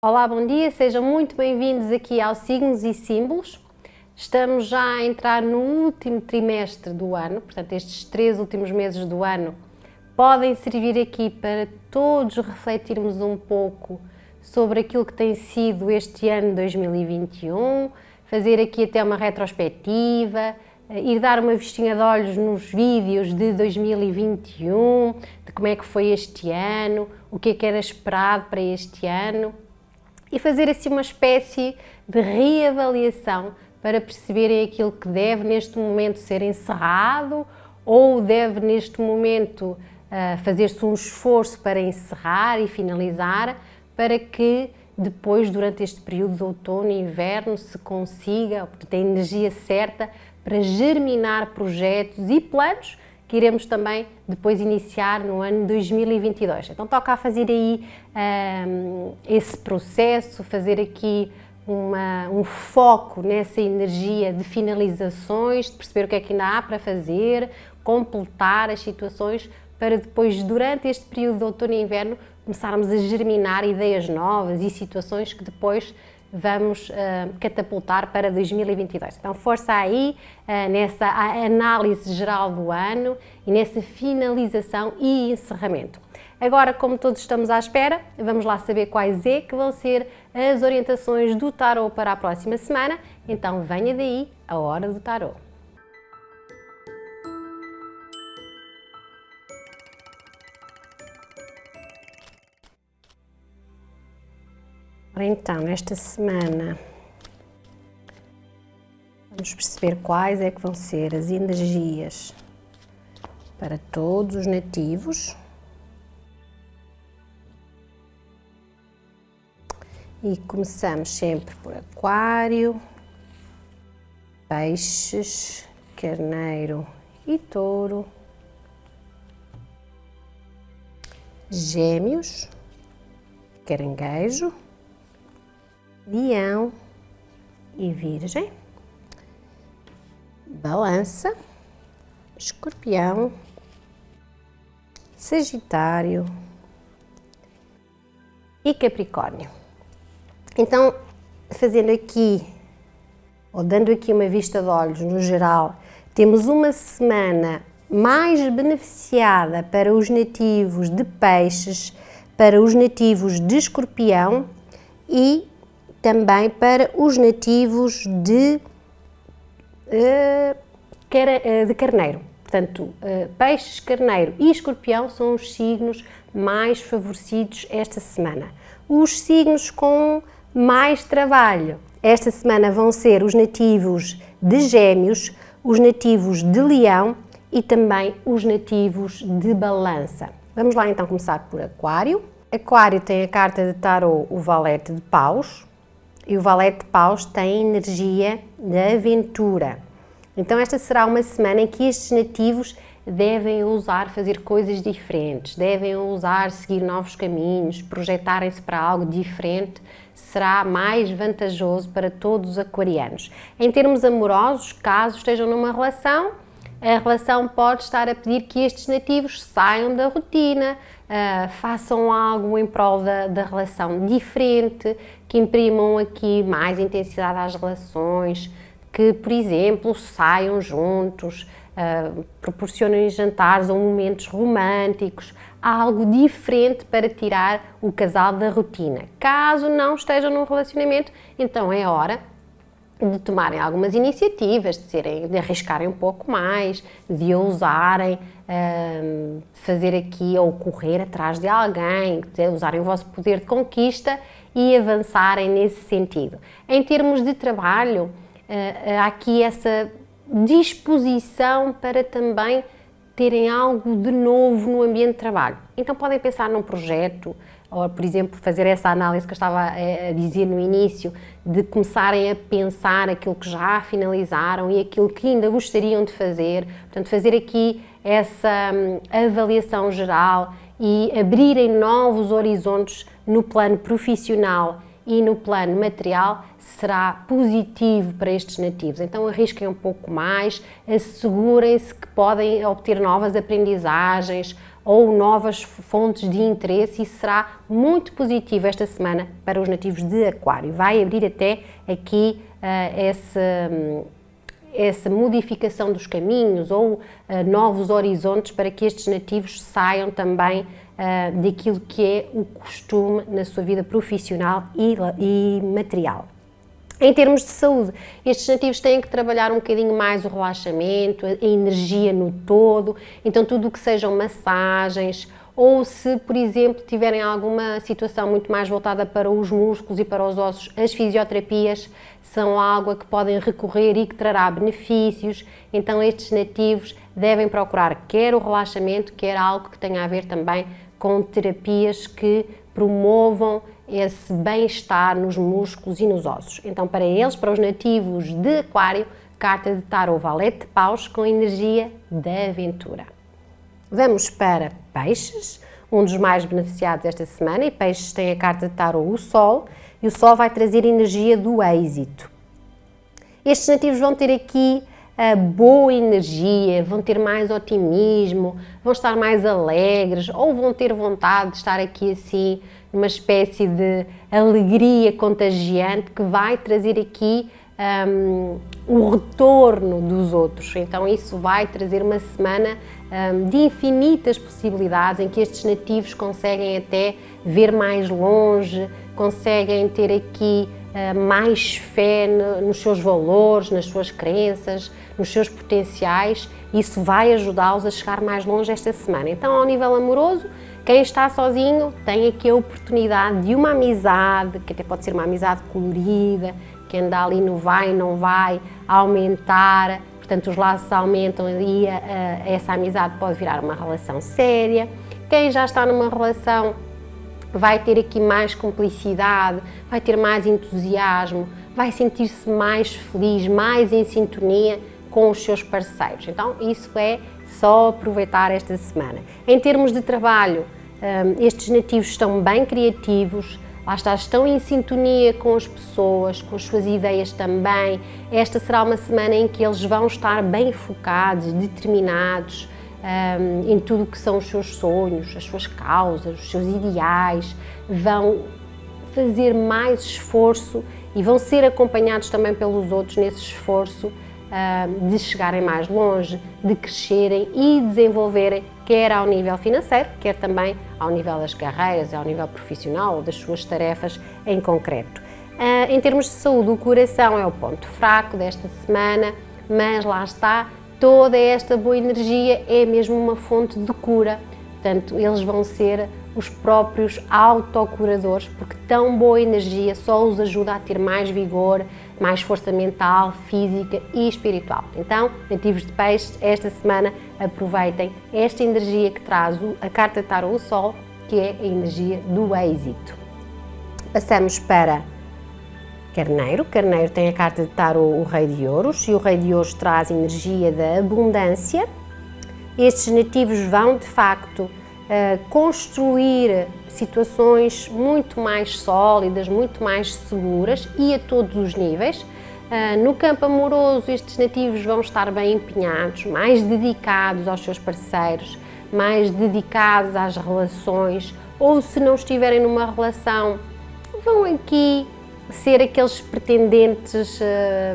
Olá, bom dia, sejam muito bem-vindos aqui ao Signos e Símbolos. Estamos já a entrar no último trimestre do ano, portanto estes 3 últimos meses do ano podem servir aqui para todos refletirmos um pouco sobre aquilo que tem sido este ano 2021, fazer aqui até uma retrospectiva, ir dar uma vistinha de olhos nos vídeos de 2021, de como é que foi este ano, o que é que era esperado para este ano, e fazer assim uma espécie de reavaliação para perceberem aquilo que deve neste momento ser encerrado ou deve neste momento fazer-se um esforço para encerrar e finalizar, para que depois, durante este período de outono e inverno, se consiga, portanto, a energia certa para germinar projetos e planos que iremos também depois iniciar no ano 2022. Então toca a fazer aí esse processo, fazer aqui um foco nessa energia de finalizações, de perceber o que é que ainda há para fazer, completar as situações, para depois, durante este período de outono e inverno, começarmos a germinar ideias novas e situações que depois vamos catapultar para 2022. Então, força aí nessa análise geral do ano e nessa finalização e encerramento. Agora, como todos estamos à espera, vamos lá saber quais é que vão ser as orientações do tarot para a próxima semana. Então, venha daí a hora do tarot. Então, esta semana vamos perceber quais é que vão ser as energias para todos os nativos e começamos sempre por Aquário, Peixes, Carneiro e Touro, Gêmeos, Caranguejo, Leão e Virgem, Balança, Escorpião, Sagitário e Capricórnio. Então, fazendo aqui, ou dando aqui uma vista de olhos no geral, temos uma semana mais beneficiada para os nativos de Peixes, para os nativos de Escorpião e também para os nativos de Carneiro. Portanto, Peixes, Carneiro e Escorpião são os signos mais favorecidos esta semana. Os signos com mais trabalho esta semana vão ser os nativos de Gêmeos, os nativos de Leão e também os nativos de Balança. Vamos lá então começar por Aquário. Aquário tem a carta de tarot, o Valete de Paus, e o Valete de Paus tem energia da aventura. Então esta será uma semana em que estes nativos devem ousar fazer coisas diferentes, devem ousar seguir novos caminhos, projetarem-se para algo diferente, será mais vantajoso para todos os aquarianos. Em termos amorosos, caso estejam numa relação, a relação pode estar a pedir que estes nativos saiam da rotina, façam algo em prol da relação diferente, que imprimam aqui mais intensidade às relações, que, por exemplo, saiam juntos, proporcionem jantares ou momentos românticos, algo diferente para tirar o casal da rotina. Caso não estejam num relacionamento, então é hora de tomarem algumas iniciativas, de arriscarem um pouco mais, de ousarem fazer aqui ou correr atrás de alguém, de usarem o vosso poder de conquista e avançarem nesse sentido. Em termos de trabalho, há aqui essa disposição para também terem algo de novo no ambiente de trabalho. Então podem pensar num projeto, ou por exemplo fazer essa análise que eu estava a dizer no início, de começarem a pensar aquilo que já finalizaram e aquilo que ainda gostariam de fazer, portanto fazer aqui essa avaliação geral e abrirem novos horizontes no plano profissional e no plano material será positivo para estes nativos. Então arrisquem um pouco mais, assegurem-se que podem obter novas aprendizagens ou novas fontes de interesse, e será muito positivo esta semana para os nativos de Aquário. Vai abrir até aqui essa modificação dos caminhos ou novos horizontes para que estes nativos saiam também daquilo que é o costume na sua vida profissional e material. Em termos de saúde, estes nativos têm que trabalhar um bocadinho mais o relaxamento, a energia no todo, então tudo o que sejam massagens, ou se, por exemplo, tiverem alguma situação muito mais voltada para os músculos e para os ossos, as fisioterapias são algo a que podem recorrer e que trará benefícios. Então estes nativos devem procurar quer o relaxamento, quer algo que tenha a ver também com terapias que promovam esse bem-estar nos músculos e nos ossos. Então, para eles, para os nativos de Aquário, carta de tarô Valete de Paus com energia da aventura. Vamos para Peixes, um dos mais beneficiados esta semana, e Peixes tem a carta de tarô o Sol, e o Sol vai trazer energia do êxito. Estes nativos vão ter aqui boa energia, vão ter mais otimismo, vão estar mais alegres, ou vão ter vontade de estar aqui assim, numa espécie de alegria contagiante que vai trazer aqui o retorno dos outros. Então isso vai trazer uma semana de infinitas possibilidades em que estes nativos conseguem até ver mais longe, conseguem ter aqui mais fé nos seus valores, nas suas crenças, nos seus potenciais. Isso vai ajudá-los a chegar mais longe esta semana. Então, ao nível amoroso, quem está sozinho tem aqui a oportunidade de uma amizade, que até pode ser uma amizade colorida, que anda ali no vai e não vai, aumentar, portanto os laços aumentam e essa amizade pode virar uma relação séria. Quem já está numa relação vai ter aqui mais cumplicidade, vai ter mais entusiasmo, vai sentir-se mais feliz, mais em sintonia com os seus parceiros. Então isso é só aproveitar esta semana. Em termos de trabalho, estes nativos estão bem criativos, lá está, estão em sintonia com as pessoas, com as suas ideias também. Esta será uma semana em que eles vão estar bem focados, determinados em tudo o que são os seus sonhos, as suas causas, os seus ideais, vão fazer mais esforço e vão ser acompanhados também pelos outros nesse esforço de chegarem mais longe, de crescerem e desenvolverem, quer ao nível financeiro, quer também ao nível das carreiras, ao nível profissional ou das suas tarefas em concreto. Em termos de saúde, o coração é o ponto fraco desta semana, mas lá está, toda esta boa energia é mesmo uma fonte de cura, portanto eles vão ser os próprios autocuradores, porque tão boa energia só os ajuda a ter mais vigor, mais força mental, física e espiritual. Então, nativos de Peixes, esta semana aproveitem esta energia que traz a carta de tarô o Sol, que é a energia do êxito. Passamos para Carneiro. Carneiro tem a carta de tarô o Rei de Ouros, e o Rei de Ouros traz a energia da abundância. Estes nativos vão, de facto, construir situações muito mais sólidas, muito mais seguras e a todos os níveis. No campo amoroso, estes nativos vão estar bem empenhados, mais dedicados aos seus parceiros, mais dedicados às relações, ou se não estiverem numa relação, vão aqui ser aqueles pretendentes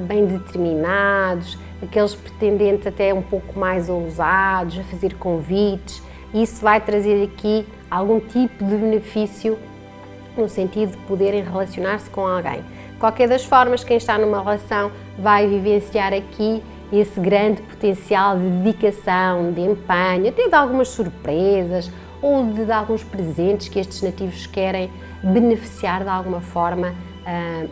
bem determinados, aqueles pretendentes até um pouco mais ousados, a fazer convites. Isso vai trazer aqui algum tipo de benefício no sentido de poderem relacionar-se com alguém. De qualquer das formas, quem está numa relação vai vivenciar aqui esse grande potencial de dedicação, de empenho, até de algumas surpresas ou de alguns presentes que estes nativos querem beneficiar de alguma forma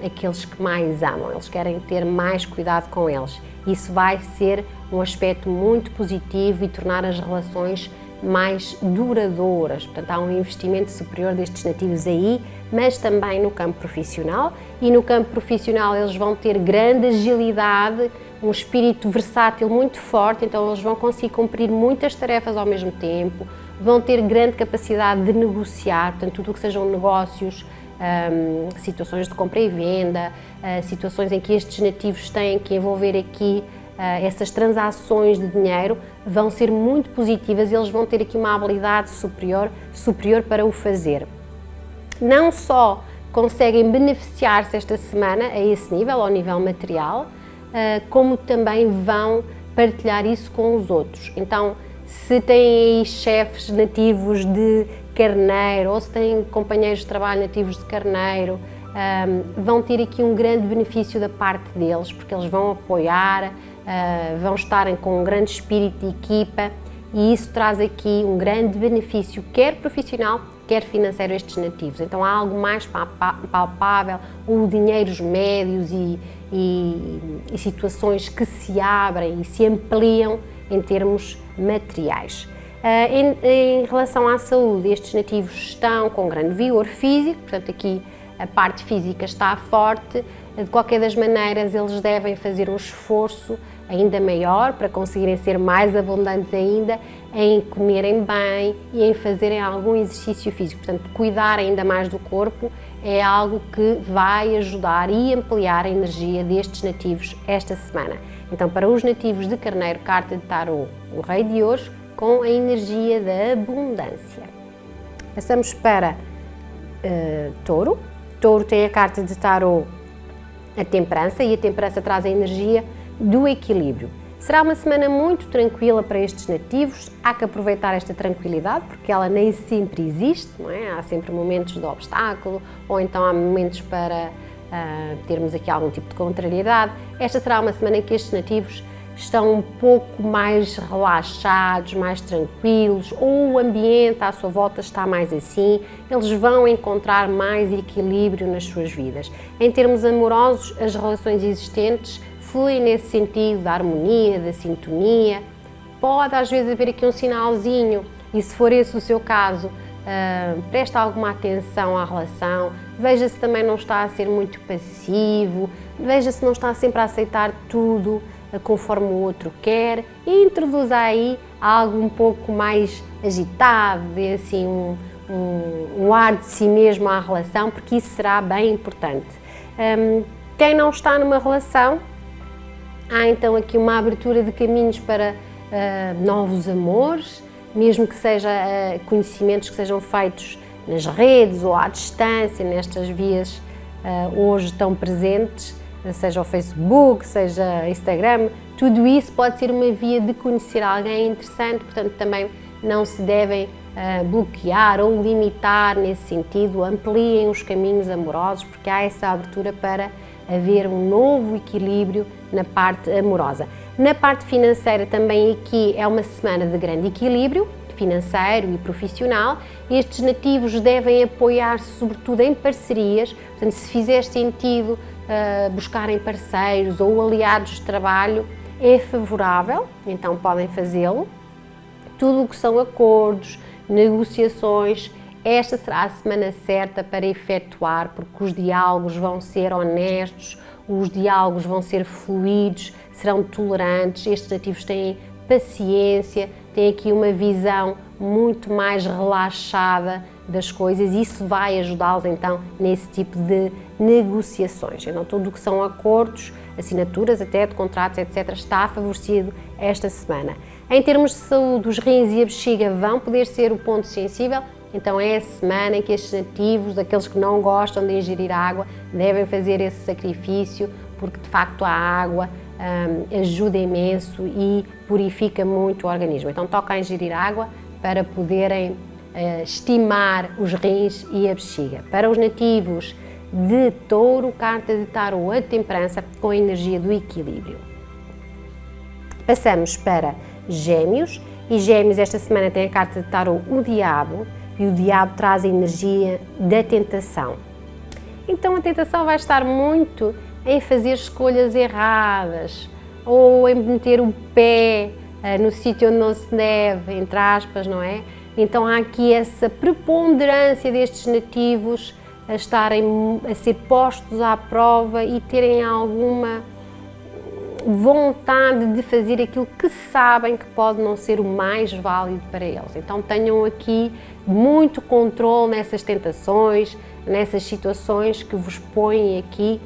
aqueles que mais amam. Eles querem ter mais cuidado com eles. Isso vai ser um aspecto muito positivo e tornar as relações mais duradouras. Portanto, há um investimento superior destes nativos aí, mas também no campo profissional. E no campo profissional eles vão ter grande agilidade, um espírito versátil muito forte, então eles vão conseguir cumprir muitas tarefas ao mesmo tempo, vão ter grande capacidade de negociar, portanto, tudo o que sejam negócios, situações de compra e venda, situações em que estes nativos têm que envolver aqui essas transações de dinheiro vão ser muito positivas e eles vão ter aqui uma habilidade superior para o fazer. Não só conseguem beneficiar-se esta semana a esse nível, ao nível material, como também vão partilhar isso com os outros. Então, se têm aí chefes nativos de carneiro ou se têm companheiros de trabalho nativos de carneiro, vão ter aqui um grande benefício da parte deles, porque eles vão apoiar, vão estarem com um grande espírito de equipa e isso traz aqui um grande benefício, quer profissional, quer financeiro, a estes nativos. Então há algo mais palpável, ou dinheiros médios e situações que se abrem e se ampliam em termos materiais. Em relação à saúde, estes nativos estão com grande vigor físico, portanto aqui a parte física está forte. De qualquer das maneiras, eles devem fazer um esforço ainda maior para conseguirem ser mais abundantes ainda em comerem bem e em fazerem algum exercício físico. Portanto, cuidar ainda mais do corpo é algo que vai ajudar e ampliar a energia destes nativos esta semana. Então, para os nativos de Carneiro, carta de Tarot, o Rei de Ouros, com a energia da abundância. Passamos para Touro. Touro tem a carta de Tarot, a Temperança, e a Temperança traz a energia do equilíbrio. Será uma semana muito tranquila para estes nativos, há que aproveitar esta tranquilidade, porque ela nem sempre existe, não é? Há sempre momentos de obstáculo, ou então há momentos para termos aqui algum tipo de contrariedade. Esta será uma semana em que estes nativos estão um pouco mais relaxados, mais tranquilos, ou o ambiente à sua volta está mais assim, eles vão encontrar mais equilíbrio nas suas vidas. Em termos amorosos, as relações existentes fluem nesse sentido da harmonia, da sintonia. Pode às vezes haver aqui um sinalzinho, e se for esse o seu caso, presta alguma atenção à relação, veja se também não está a ser muito passivo, veja se não está sempre a aceitar tudo conforme o outro quer, e introduza aí algo um pouco mais agitado, dê assim um ar de si mesmo à relação, porque isso será bem importante. Quem não está numa relação, há então aqui uma abertura de caminhos para novos amores, mesmo que seja conhecimentos que sejam feitos nas redes ou à distância, nestas vias hoje tão presentes, seja o Facebook, seja Instagram, tudo isso pode ser uma via de conhecer alguém interessante, portanto também não se devem bloquear ou limitar nesse sentido, ampliem os caminhos amorosos, porque há essa abertura para haver um novo equilíbrio na parte amorosa. Na parte financeira também aqui é uma semana de grande equilíbrio financeiro e profissional. Estes nativos devem apoiar-se sobretudo em parcerias, portanto se fizer sentido buscarem parceiros ou aliados de trabalho, é favorável, então podem fazê-lo. Tudo o que são acordos, negociações, esta será a semana certa para efetuar, porque os diálogos vão ser honestos, os diálogos vão ser fluidos, serão tolerantes, estes nativos têm paciência, têm aqui uma visão muito mais relaxada das coisas e isso vai ajudá-los então nesse tipo de negociações. Então tudo o que são acordos, assinaturas até de contratos, etc. está favorecido esta semana. Em termos de saúde, os rins e a bexiga vão poder ser o ponto sensível, então é a semana em que estes nativos, aqueles que não gostam de ingerir água, devem fazer esse sacrifício, porque de facto a água ajuda imenso e purifica muito o organismo. Então toca a ingerir água para poderem estimar os rins e a bexiga. Para os nativos de Touro, carta de Tarot, a Temperança, com a energia do equilíbrio. Passamos para Gêmeos, e Gêmeos esta semana tem a carta de Tarot, o Diabo, e o Diabo traz a energia da tentação. Então a tentação vai estar muito em fazer escolhas erradas, ou em meter o pé no sítio onde não se deve, entre aspas, não é? Então há aqui essa preponderância destes nativos a ser postos à prova e terem alguma vontade de fazer aquilo que sabem que pode não ser o mais válido para eles. Então tenham aqui muito controle nessas tentações, nessas situações que vos põem aqui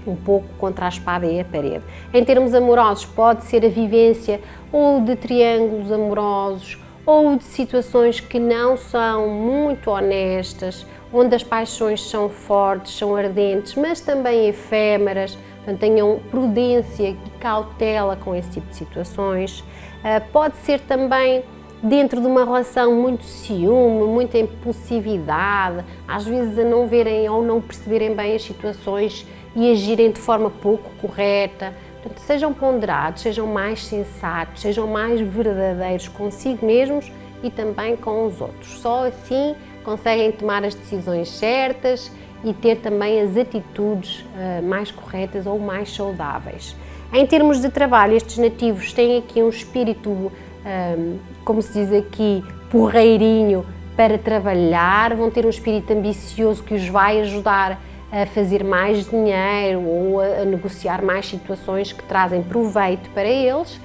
um pouco contra a espada e a parede. Em termos amorosos, pode ser a vivência ou de triângulos amorosos ou de situações que não são muito honestas, onde as paixões são fortes, são ardentes, mas também efêmeras. Portanto, tenham prudência e cautela com esse tipo de situações. Pode ser também dentro de uma relação muito ciúme, muita impulsividade, às vezes a não verem ou não perceberem bem as situações e agirem de forma pouco correta. Portanto, sejam ponderados, sejam mais sensatos, sejam mais verdadeiros consigo mesmos e também com os outros. Só assim conseguem tomar as decisões certas e ter também as atitudes mais corretas ou mais saudáveis. Em termos de trabalho, estes nativos têm aqui um espírito, como se diz aqui, porreirinho para trabalhar, vão ter um espírito ambicioso que os vai ajudar a fazer mais dinheiro ou a negociar mais situações que trazem proveito para eles.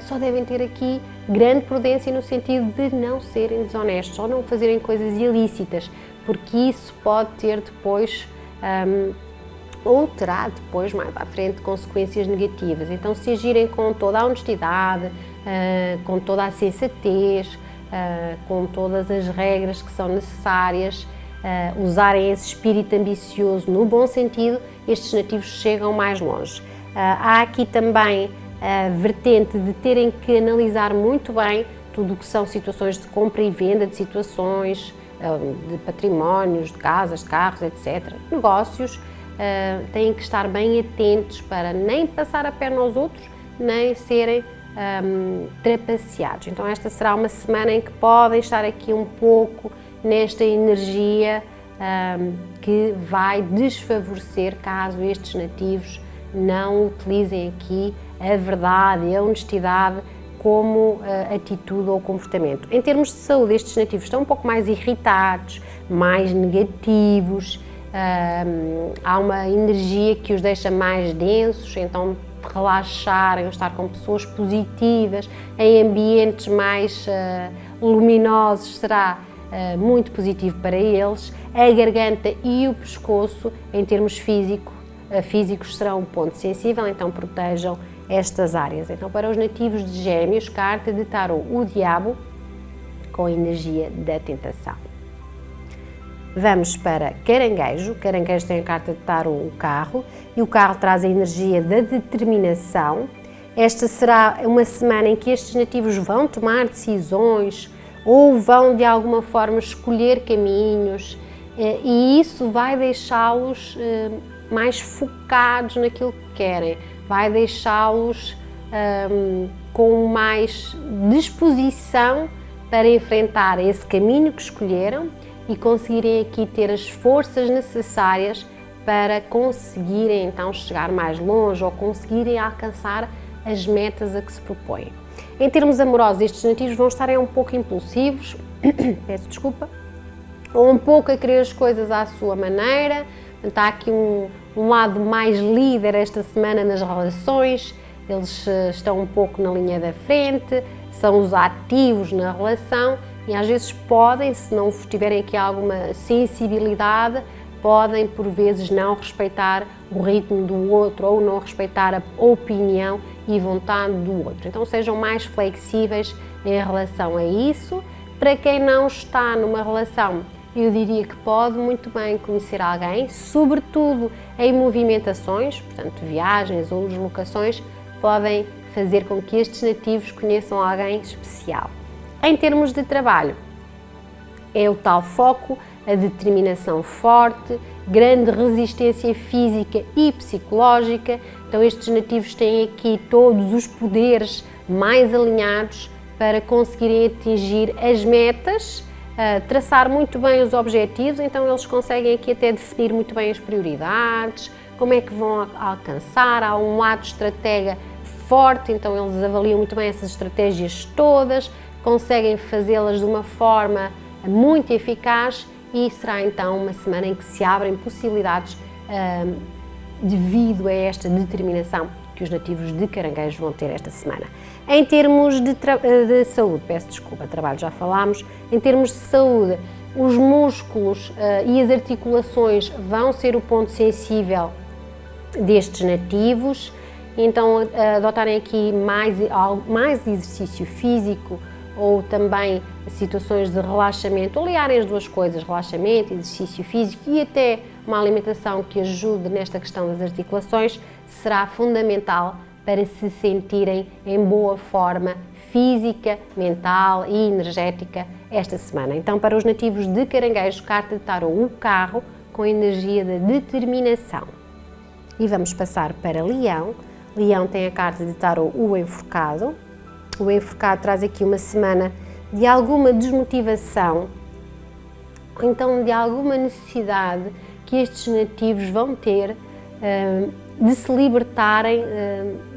Só devem ter aqui grande prudência no sentido de não serem desonestos ou não fazerem coisas ilícitas, porque isso pode ter depois, ou terá depois, mais à frente, consequências negativas. Então, se agirem com toda a honestidade, com toda a sensatez, com todas as regras que são necessárias, usarem esse espírito ambicioso no bom sentido, estes nativos chegam mais longe. Há aqui também a vertente de terem que analisar muito bem tudo o que são situações de compra e venda de situações, de patrimónios, de casas, de carros, etc. Negócios, têm que estar bem atentos para nem passar a perna aos outros, nem serem trapaceados. Então esta será uma semana em que podem estar aqui um pouco nesta energia que vai desfavorecer caso estes nativos não utilizem aqui a verdade e a honestidade como atitude ou comportamento. Em termos de saúde, estes nativos estão um pouco mais irritados, mais negativos, há uma energia que os deixa mais densos, então relaxarem, estar com pessoas positivas, em ambientes mais luminosos será muito positivo para eles. A garganta e o pescoço, em termos físicos, serão um ponto sensível, então protejam estas áreas. Então, para os nativos de Gêmeos, carta de tarô, o diabo, com a energia da tentação. Vamos para Caranguejo. Caranguejo tem a carta de tarô, o carro, e o carro traz a energia da determinação. Esta será uma semana em que estes nativos vão tomar decisões ou vão de alguma forma escolher caminhos, e isso vai deixá-los mais focados naquilo que querem, vai deixá-los com mais disposição para enfrentar esse caminho que escolheram e conseguirem aqui ter as forças necessárias para conseguirem então chegar mais longe ou conseguirem alcançar as metas a que se propõem. Em termos amorosos, estes nativos vão estar um pouco impulsivos, peço desculpa, ou um pouco a querer as coisas à sua maneira. Está aqui um lado mais líder esta semana nas relações, eles estão um pouco na linha da frente, são os ativos na relação e às vezes podem, se não tiverem aqui alguma sensibilidade, podem por vezes não respeitar o ritmo do outro ou não respeitar a opinião e vontade do outro. Então sejam mais flexíveis em relação a isso. Para quem não está numa relação, eu diria que pode muito bem conhecer alguém, sobretudo em movimentações, portanto viagens ou deslocações, podem fazer com que estes nativos conheçam alguém especial. Em termos de trabalho, é o tal foco, a determinação forte, grande resistência física e psicológica. Então estes nativos têm aqui todos os poderes mais alinhados para conseguirem atingir as metas, traçar muito bem os objetivos, então eles conseguem aqui até definir muito bem as prioridades, como é que vão alcançar, há um lado estratega forte, então eles avaliam muito bem essas estratégias todas, conseguem fazê-las de uma forma muito eficaz e será então uma semana em que se abrem possibilidades devido a esta determinação que os nativos de Caranguejo vão ter esta semana. Em termos de saúde, peço desculpa, trabalho já falámos, em termos de saúde, os músculos e as articulações vão ser o ponto sensível destes nativos. Então, adotarem aqui mais exercício físico ou também situações de relaxamento, aliarem as duas coisas, relaxamento, exercício físico e até uma alimentação que ajude nesta questão das articulações, será fundamental para se sentirem em boa forma física, mental e energética esta semana. Então, para os nativos de Caranguejo, carta de tarô, o carro, com a energia da determinação. E vamos passar para Leão. Leão tem a carta de tarô, o enforcado. O enforcado traz aqui uma semana de alguma desmotivação, ou então de alguma necessidade que estes nativos vão ter de se libertarem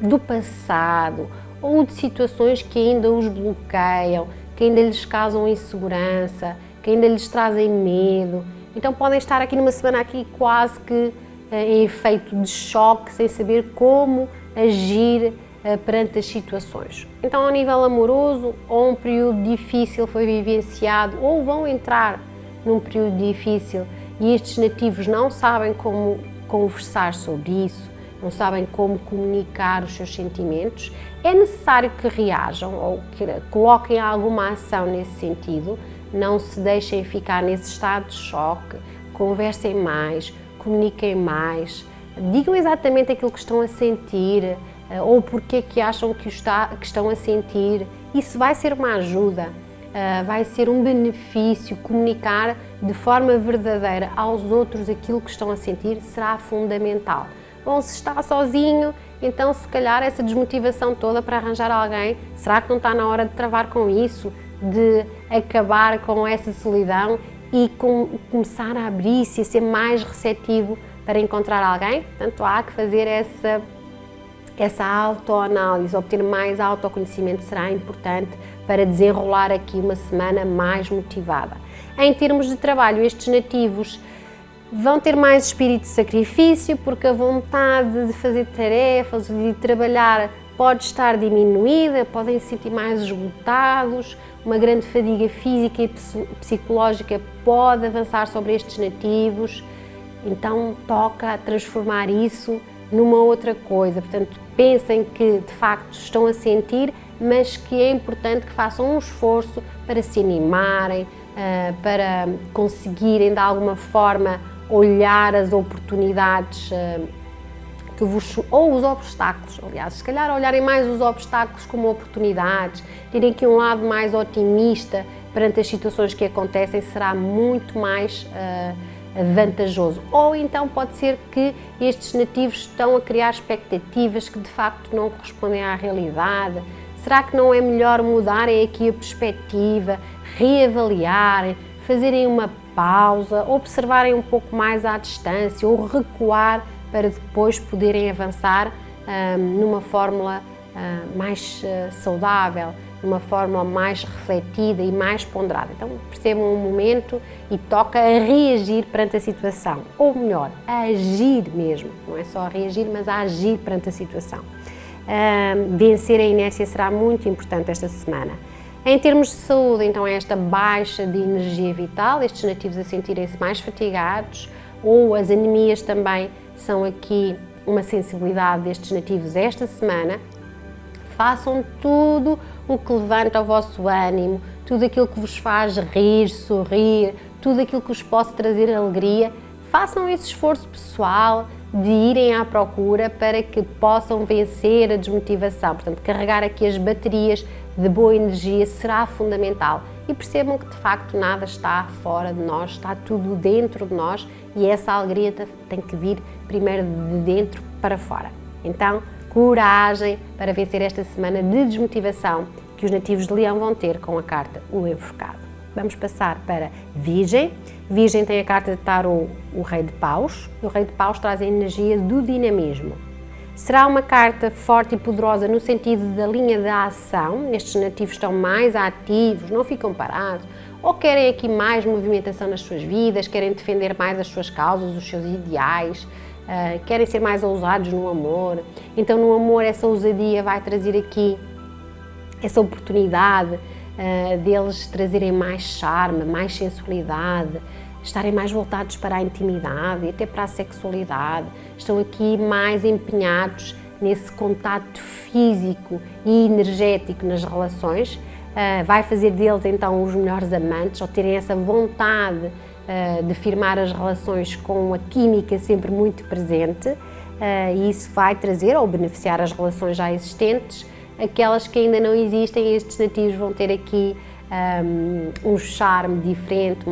do passado ou de situações que ainda os bloqueiam, que ainda lhes causam insegurança, que ainda lhes trazem medo. Então podem estar aqui numa semana quase que em efeito de choque, sem saber como agir perante as situações. Então, ao nível amoroso, ou um período difícil foi vivenciado, ou vão entrar num período difícil e estes nativos não sabem como conversar sobre isso, não sabem como comunicar os seus sentimentos, é necessário que reajam ou que coloquem alguma ação nesse sentido, não se deixem ficar nesse estado de choque, conversem mais, comuniquem mais, digam exatamente aquilo que estão a sentir ou porque é que acham que estão a sentir. Isso vai ser uma ajuda, vai ser um benefício. Comunicar de forma verdadeira aos outros aquilo que estão a sentir será fundamental. Bom, se está sozinho, então se calhar essa desmotivação toda para arranjar alguém, será que não está na hora de travar com isso, de acabar com essa solidão e começar a abrir-se, a ser mais receptivo para encontrar alguém? Portanto, há que fazer essa autoanálise, obter mais autoconhecimento será importante para desenrolar aqui uma semana mais motivada. Em termos de trabalho, estes nativos vão ter mais espírito de sacrifício, porque a vontade de fazer tarefas, de trabalhar, pode estar diminuída, podem se sentir mais esgotados, uma grande fadiga física e psicológica pode avançar sobre estes nativos, então toca transformar isso numa outra coisa. Portanto, pensem que de facto estão a sentir, mas que é importante que façam um esforço para se animarem, para conseguirem de alguma forma olhar as oportunidades ou os obstáculos, aliás, se calhar olharem mais os obstáculos como oportunidades, terem aqui um lado mais otimista perante as situações que acontecem, será muito mais vantajoso. Ou então pode ser que estes nativos estão a criar expectativas que de facto não correspondem à realidade. Será que não é melhor mudarem aqui a perspectiva, reavaliarem, fazerem uma pausa, observarem um pouco mais à distância ou recuar para depois poderem avançar numa fórmula mais saudável, numa forma mais refletida e mais ponderada. Então percebam o momento e toca a reagir perante a situação, ou melhor, a agir mesmo, não é só a reagir, mas a agir perante a situação. Vencer a inércia será muito importante esta semana. Em termos de saúde, então, é esta baixa de energia vital, estes nativos a sentirem-se mais fatigados, ou as anemias também são aqui uma sensibilidade destes nativos esta semana. Façam tudo o que levanta o vosso ânimo, tudo aquilo que vos faz rir, sorrir, tudo aquilo que vos possa trazer alegria. Façam esse esforço pessoal de irem à procura para que possam vencer a desmotivação. Portanto, carregar aqui as baterias de boa energia será fundamental. E percebam que de facto nada está fora de nós, está tudo dentro de nós e essa alegria tem que vir primeiro de dentro para fora. Então, coragem para vencer esta semana de desmotivação que os nativos de Leão vão ter com a carta o enforcado. Vamos passar para Virgem. Virgem tem a carta de tarô o Rei de Paus. E o Rei de Paus traz a energia do dinamismo. Será uma carta forte e poderosa no sentido da linha da ação. Estes nativos estão mais ativos, não ficam parados, ou querem aqui mais movimentação nas suas vidas, querem defender mais as suas causas, os seus ideais, querem ser mais ousados no amor. Então no amor essa ousadia vai trazer aqui essa oportunidade deles trazerem mais charme, mais sensualidade, estarem mais voltados para a intimidade e até para a sexualidade, estão aqui mais empenhados nesse contato físico e energético nas relações, vai fazer deles então os melhores amantes, ou terem essa vontade de firmar as relações com a química sempre muito presente, e isso vai trazer ou beneficiar as relações já existentes. Aquelas que ainda não existem, estes nativos vão ter aqui um charme diferente,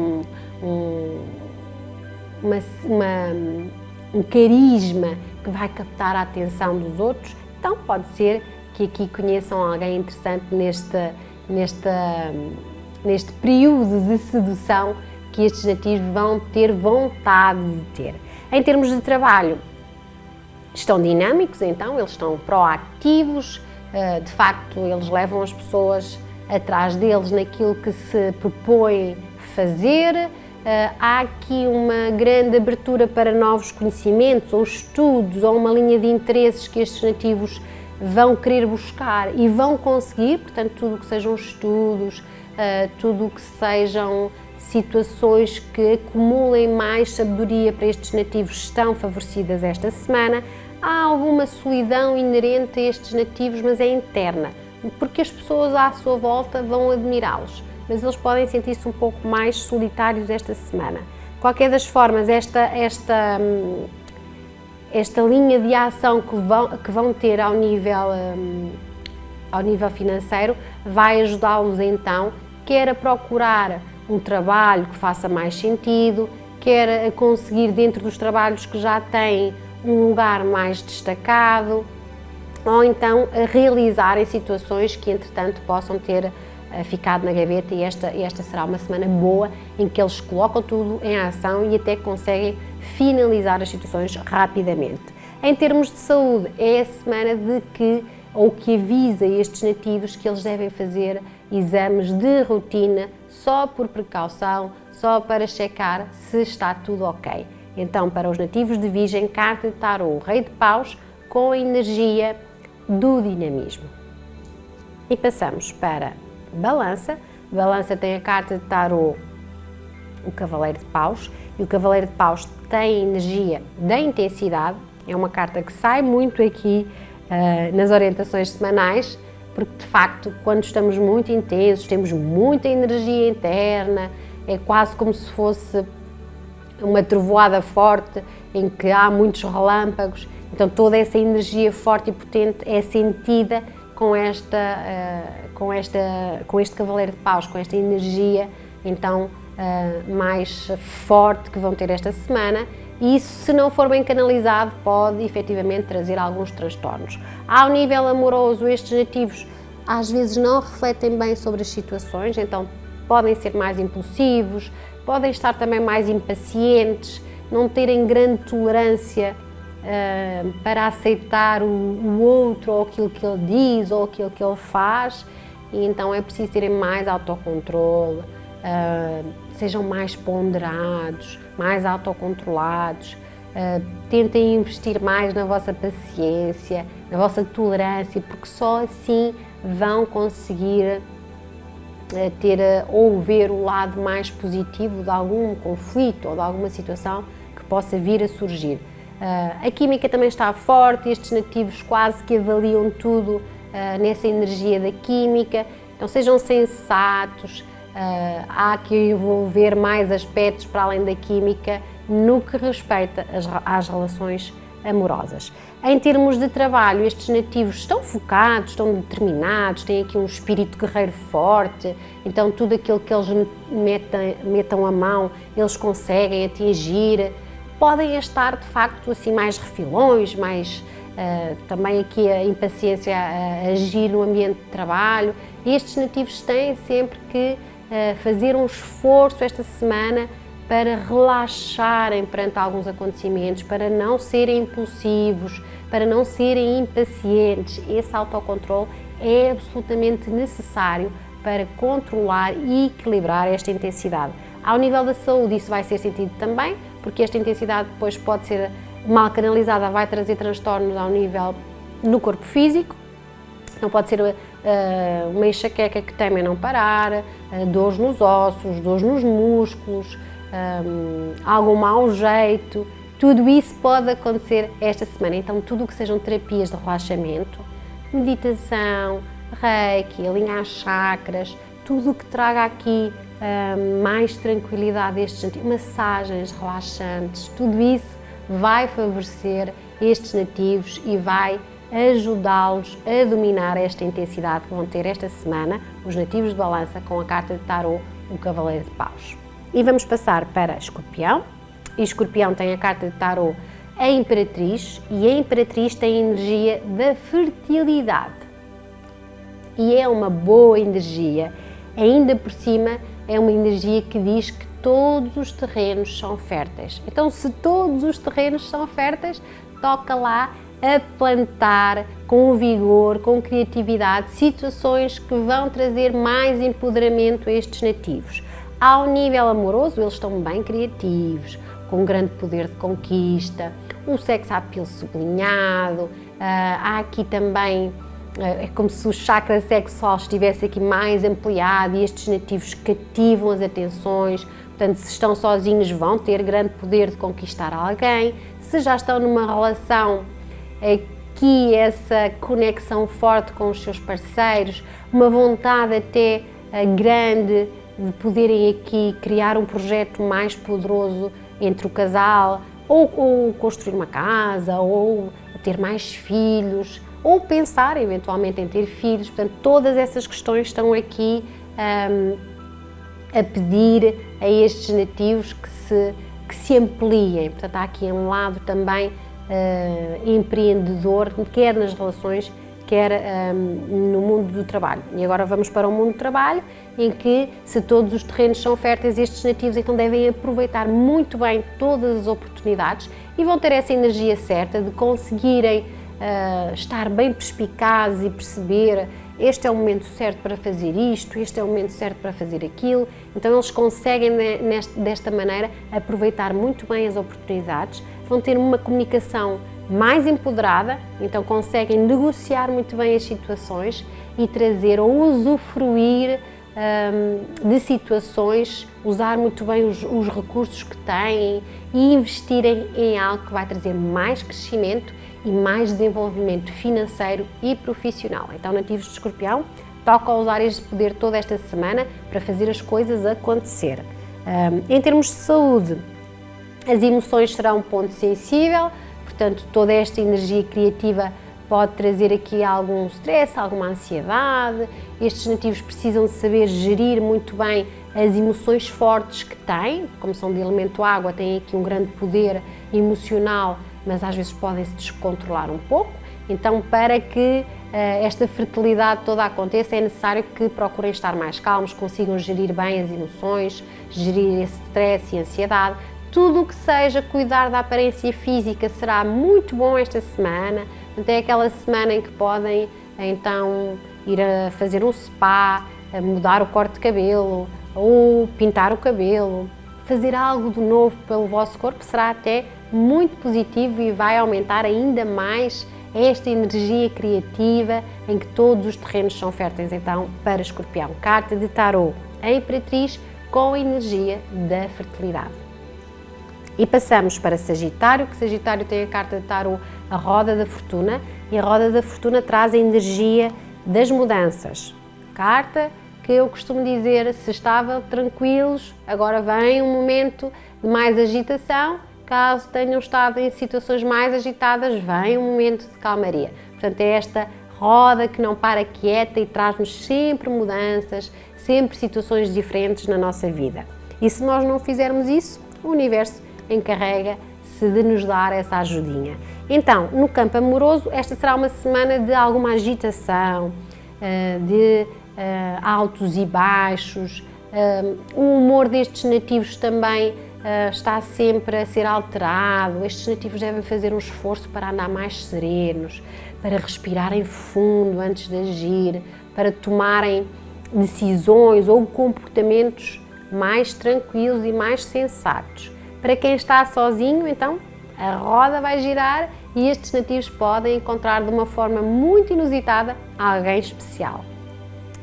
um carisma que vai captar a atenção dos outros. Então pode ser que aqui conheçam alguém interessante neste período de sedução que estes nativos vão ter vontade de ter. Em termos de trabalho, estão dinâmicos, então, eles estão proativos, de facto eles levam as pessoas atrás deles naquilo que se propõem fazer. Há aqui uma grande abertura para novos conhecimentos ou estudos ou uma linha de interesses que estes nativos vão querer buscar e vão conseguir, portanto tudo o que sejam estudos, tudo o que sejam situações que acumulem mais sabedoria para estes nativos estão favorecidas esta semana. Há alguma solidão inerente a estes nativos, mas é interna, porque as pessoas à sua volta vão admirá-los, mas eles podem sentir-se um pouco mais solitários esta semana. De qualquer das formas, esta linha de ação que vão ter ao nível financeiro vai ajudá-los então, quer a procurar um trabalho que faça mais sentido, quer a conseguir dentro dos trabalhos que já têm um lugar mais destacado, ou então a realizarem situações que entretanto possam ter ficado na gaveta, e esta será uma semana boa em que eles colocam tudo em ação e até conseguem finalizar as situações rapidamente. Em termos de saúde, é a semana que avisa estes nativos que eles devem fazer exames de rotina só por precaução, só para checar se está tudo ok. Então, para os nativos de Virgem, carta de tarô, o Rei de Paus, com a energia do dinamismo. E passamos para Balança. Balança tem a carta de tarô, o Cavaleiro de Paus, e o Cavaleiro de Paus tem a energia da intensidade. É uma carta que sai muito aqui nas orientações semanais, porque de facto, quando estamos muito intensos, temos muita energia interna, é quase como se fosse uma trovoada forte em que há muitos relâmpagos. Então toda essa energia forte e potente é sentida com este Cavaleiro de Paus, com esta energia então mais forte que vão ter esta semana. E isso, se não for bem canalizado, pode efetivamente trazer alguns transtornos. Ao nível amoroso, estes nativos às vezes não refletem bem sobre as situações, então podem ser mais impulsivos, podem estar também mais impacientes, não terem grande tolerância para aceitar o outro, ou aquilo que ele diz, ou aquilo que ele faz, e então é preciso terem mais autocontrole, sejam mais ponderados, mais autocontrolados, tentem investir mais na vossa paciência, na vossa tolerância, porque só assim vão conseguir ou ver o lado mais positivo de algum conflito ou de alguma situação que possa vir a surgir. A química também está forte, estes nativos quase que avaliam tudo nessa energia da química, então sejam sensatos, há que envolver mais aspectos para além da química no que respeita às relações amorosas. Em termos de trabalho, estes nativos estão focados, estão determinados, têm aqui um espírito guerreiro forte, então tudo aquilo que eles metam a mão, eles conseguem atingir. Podem estar de facto assim mais refilões, também aqui a impaciência a agir no ambiente de trabalho. Estes nativos têm sempre que fazer um esforço esta semana para relaxarem perante alguns acontecimentos, para não serem impulsivos, para não serem impacientes. Esse autocontrole é absolutamente necessário para controlar e equilibrar esta intensidade. Ao nível da saúde, isso vai ser sentido também, porque esta intensidade depois pode ser mal canalizada, vai trazer transtornos ao nível no corpo físico. Então pode ser uma enxaqueca que teme a não parar, dores nos ossos, dores nos músculos, algum mau jeito, tudo isso pode acontecer esta semana. Então, tudo o que sejam terapias de relaxamento, meditação, reiki, alinhar chakras, tudo o que traga aqui mais tranquilidade a estes nativos, massagens relaxantes, tudo isso vai favorecer estes nativos e vai ajudá-los a dominar esta intensidade que vão ter esta semana os nativos de Balança com a carta de Tarot, o Cavaleiro de Paus. E vamos passar para Escorpião. E Escorpião tem a carta de Tarot, a Imperatriz, e a Imperatriz tem a energia da fertilidade. E é uma boa energia, ainda por cima é uma energia que diz que todos os terrenos são férteis. Então, se todos os terrenos são férteis, toca lá a plantar com vigor, com criatividade, situações que vão trazer mais empoderamento a estes nativos. Ao nível amoroso, eles estão bem criativos, com grande poder de conquista, um sex appeal sublinhado, há aqui também, é como se o chakra sexual estivesse aqui mais ampliado e estes nativos cativam as atenções, portanto, se estão sozinhos vão ter grande poder de conquistar alguém, se já estão numa relação, aqui essa conexão forte com os seus parceiros, uma vontade até grande de poderem aqui criar um projeto mais poderoso entre o casal, ou construir uma casa, ou ter mais filhos, ou pensar eventualmente em ter filhos. Portanto, todas essas questões estão aqui a pedir a estes nativos que se ampliem. Portanto, há aqui um lado também empreendedor, quer nas relações, quer no mundo do trabalho. E agora vamos para o mundo do trabalho, em que, se todos os terrenos são férteis, estes nativos então devem aproveitar muito bem todas as oportunidades e vão ter essa energia certa de conseguirem estar bem perspicazes e perceber: este é o momento certo para fazer isto, este é o momento certo para fazer aquilo. Então eles conseguem desta maneira aproveitar muito bem as oportunidades, vão ter uma comunicação mais empoderada, então conseguem negociar muito bem as situações e trazer ou usufruir de situações, usar muito bem os recursos que têm e investirem em algo que vai trazer mais crescimento e mais desenvolvimento financeiro e profissional. Então, nativos de Escorpião, toca a usar este poder toda esta semana para fazer as coisas acontecer. Em termos de saúde, as emoções serão um ponto sensível, portanto, toda esta energia criativa pode trazer aqui algum stress, alguma ansiedade. Estes nativos precisam de saber gerir muito bem as emoções fortes que têm, como são de elemento água, têm aqui um grande poder emocional, mas às vezes podem se descontrolar um pouco. Então, para que esta fertilidade toda aconteça, é necessário que procurem estar mais calmos, consigam gerir bem as emoções, gerir esse stress e ansiedade. Tudo o que seja cuidar da aparência física será muito bom esta semana. Até aquela semana em que podem então ir a fazer um spa, a mudar o corte de cabelo ou pintar o cabelo. Fazer algo de novo pelo vosso corpo será até muito positivo e vai aumentar ainda mais esta energia criativa em que todos os terrenos são férteis. Então, para Escorpião, carta de Tarot, a Imperatriz com a energia da fertilidade. E passamos para Sagitário, que Sagitário tem a carta de Tarot, a Roda da Fortuna, e a Roda da Fortuna traz a energia das mudanças. Carta que eu costumo dizer, se estavam tranquilos, agora vem um momento de mais agitação, caso tenham estado em situações mais agitadas, vem um momento de calmaria. Portanto, é esta roda que não para quieta e traz-nos sempre mudanças, sempre situações diferentes na nossa vida. E se nós não fizermos isso, o universo encarrega-se de nos dar essa ajudinha. Então, no campo amoroso, esta será uma semana de alguma agitação, de altos e baixos. O humor destes nativos também está sempre a ser alterado. Estes nativos devem fazer um esforço para andar mais serenos, para respirarem fundo antes de agir, para tomarem decisões ou comportamentos mais tranquilos e mais sensatos. Para quem está sozinho, então, a roda vai girar e estes nativos podem encontrar de uma forma muito inusitada alguém especial.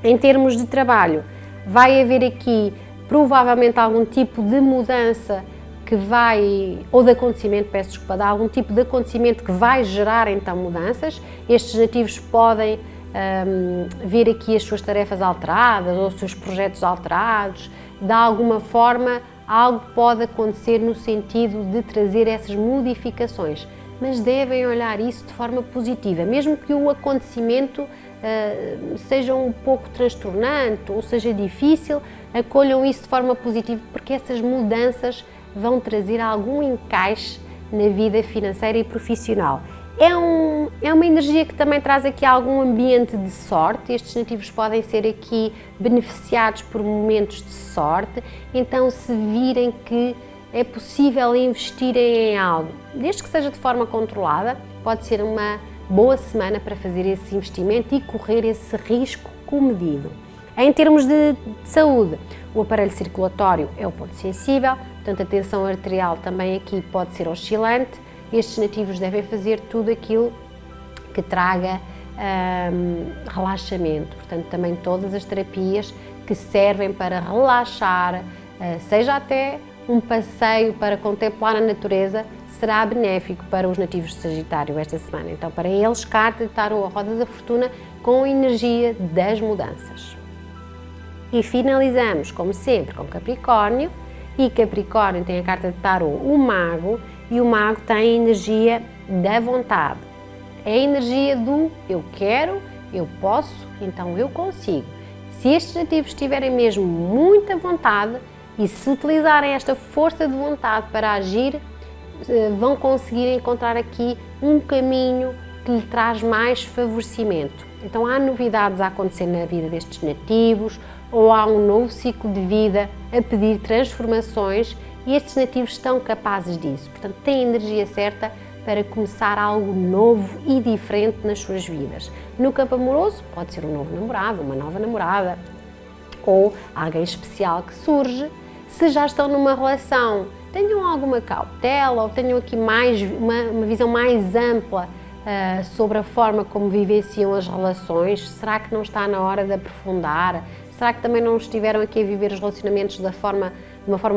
Em termos de trabalho, vai haver aqui provavelmente algum tipo de mudança que vai, ou de acontecimento, peço desculpa, de algum tipo de acontecimento que vai gerar então mudanças. Estes nativos podem ver aqui as suas tarefas alteradas ou os seus projetos alterados. De alguma forma, algo pode acontecer no sentido de trazer essas modificações, mas devem olhar isso de forma positiva, mesmo que o acontecimento seja um pouco transtornante ou seja difícil, acolham isso de forma positiva, porque essas mudanças vão trazer algum encaixe na vida financeira e profissional. É uma energia que também traz aqui algum ambiente de sorte. Estes nativos podem ser aqui beneficiados por momentos de sorte, então se virem que é possível investirem em algo, desde que seja de forma controlada, pode ser uma boa semana para fazer esse investimento e correr esse risco comedido. Em termos de saúde, o aparelho circulatório é o ponto sensível, portanto a tensão arterial também aqui pode ser oscilante. Estes nativos devem fazer tudo aquilo que traga relaxamento, portanto também todas as terapias que servem para relaxar, seja até um passeio para contemplar a natureza, será benéfico para os nativos de Sagitário esta semana. Então para eles, carta de tarô, a roda da fortuna com a energia das mudanças. E finalizamos, como sempre, com Capricórnio, e Capricórnio tem a carta de tarô, o Mago, e o Mago tem a energia da vontade. É a energia do eu quero, eu posso, então eu consigo. Se estes nativos tiverem mesmo muita vontade e se utilizarem esta força de vontade para agir, vão conseguir encontrar aqui um caminho que lhe traz mais favorecimento. Então há novidades a acontecer na vida destes nativos, ou há um novo ciclo de vida a pedir transformações e estes nativos estão capazes disso. Portanto, têm a energia certa para começar algo novo e diferente nas suas vidas. No campo amoroso, pode ser um novo namorado, uma nova namorada ou alguém especial que surge. Se já estão numa relação, tenham alguma cautela ou tenham aqui uma visão mais ampla sobre a forma como vivenciam as relações. Será que não está na hora de aprofundar? Será que também não estiveram aqui a viver os relacionamentos de uma forma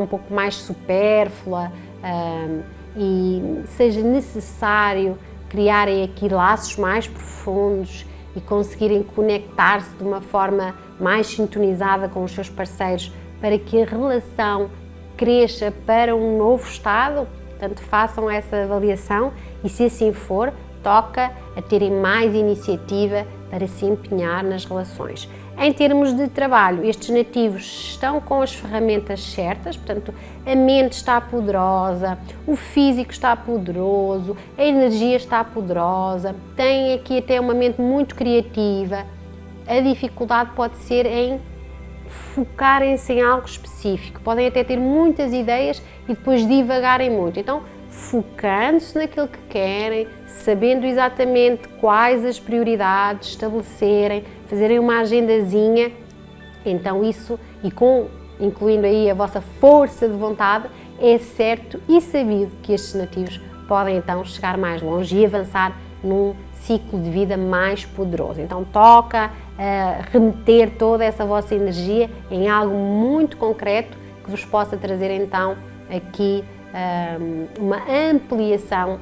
um pouco mais supérflua e seja necessário criarem aqui laços mais profundos e conseguirem conectar-se de uma forma mais sintonizada com os seus parceiros para que a relação cresça para um novo estado? Portanto, façam essa avaliação e, se assim for, toca a terem mais iniciativa para se empenhar nas relações. Em termos de trabalho, estes nativos estão com as ferramentas certas, portanto, a mente está poderosa, o físico está poderoso, a energia está poderosa, têm aqui até uma mente muito criativa. A dificuldade pode ser em focarem-se em algo específico, podem até ter muitas ideias e depois divagarem muito. Então, focando-se naquilo que querem, sabendo exatamente quais as prioridades, estabelecerem, fazerem uma agendazinha, então isso, incluindo aí a vossa força de vontade, é certo e sabido que estes nativos podem então chegar mais longe e avançar num ciclo de vida mais poderoso. Então toca remeter toda essa vossa energia em algo muito concreto que vos possa trazer então aqui uma ampliação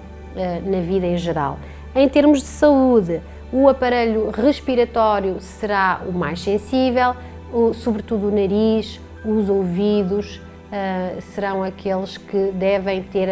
na vida em geral. Em termos de saúde, o aparelho respiratório será o mais sensível, sobretudo o nariz, os ouvidos serão aqueles que devem ter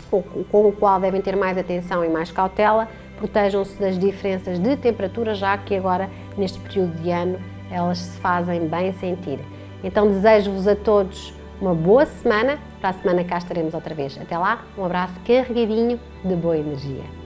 com o qual devem ter mais atenção e mais cautela. Protejam-se das diferenças de temperatura, já que agora, neste período de ano, elas se fazem bem sentir. Então desejo-vos a todos uma boa semana. Para a semana cá estaremos outra vez. Até lá, um abraço carregadinho de boa energia.